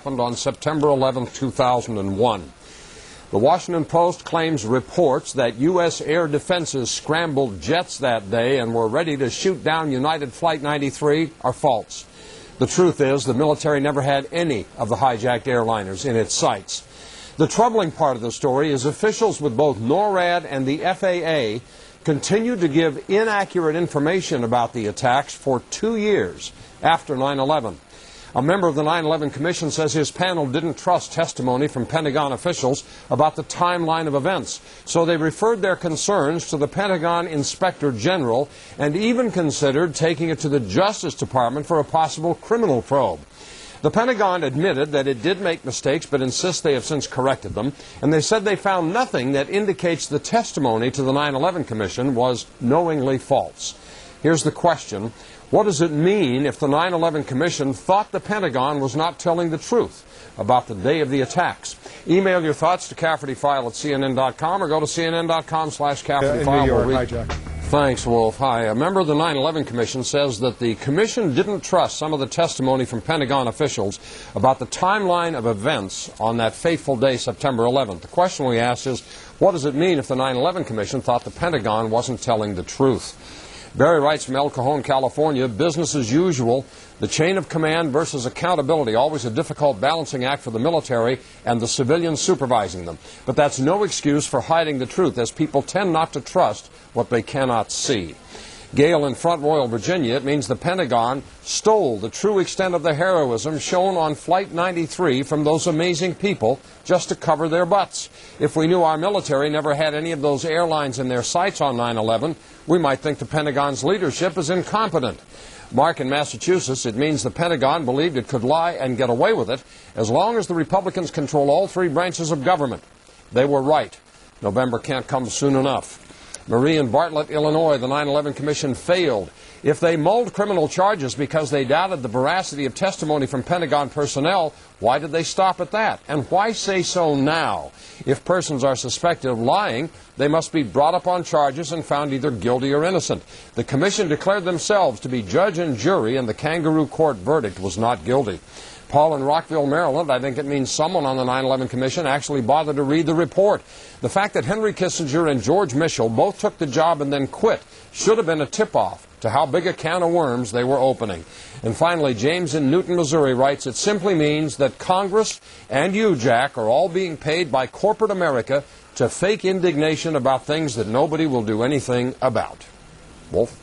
happened on September 11, 2001. The Washington Post claims reports that U.S. air defenses scrambled jets that day and were ready to shoot down United Flight 93 are false. The truth is the military never had any of the hijacked airliners in its sights. The troubling part of the story is officials with both NORAD and the FAA continued to give inaccurate information about the attacks for 2 years after 9/11. A member of the 9/11 Commission says his panel didn't trust testimony from Pentagon officials about the timeline of events, so they referred their concerns to the Pentagon Inspector General and even considered taking it to the Justice Department for a possible criminal probe. The Pentagon admitted that it did make mistakes, but insists they have since corrected them, and they said they found nothing that indicates the testimony to the 9/11 Commission was knowingly false. Here's the question. What does it mean if the 9/11 Commission thought the Pentagon was not telling the truth about the day of the attacks? Email your thoughts to CaffertyFile@CNN.com or go to CNN.com/CaffertyFile. Thanks, Wolf. Hi. A member of the 9/11 Commission says that the Commission didn't trust some of the testimony from Pentagon officials about the timeline of events on that fateful day, September 11th. The question we asked is, what does it mean if the 9/11 Commission thought the Pentagon wasn't telling the truth? Barry writes from El Cajon, California, business as usual, the chain of command versus accountability, always a difficult balancing act for the military and the civilians supervising them. But that's no excuse for hiding the truth, as people tend not to trust what they cannot see. Gail in Front Royal, Virginia, it means the Pentagon stole the true extent of the heroism shown on Flight 93 from those amazing people just to cover their butts. If we knew our military never had any of those airlines in their sights on 9/11, we might think the Pentagon's leadership is incompetent. Mark in Massachusetts, it means the Pentagon believed it could lie and get away with it as long as the Republicans control all three branches of government. They were right. November can't come soon enough. Marie in Bartlett, Illinois, the 9/11 Commission failed. If they mulled criminal charges because they doubted the veracity of testimony from Pentagon personnel, why did they stop at that? And why say so now? If persons are suspected of lying, they must be brought up on charges and found either guilty or innocent. The Commission declared themselves to be judge and jury, and the kangaroo court verdict was not guilty. Paul in Rockville, Maryland, I think it means someone on the 9/11 Commission actually bothered to read the report. The fact that Henry Kissinger and George Mitchell both took the job and then quit should have been a tip-off to how big a can of worms they were opening. And finally, James in Newton, Missouri writes, it simply means that Congress and you, Jack, are all being paid by corporate America to fake indignation about things that nobody will do anything about. Wolf?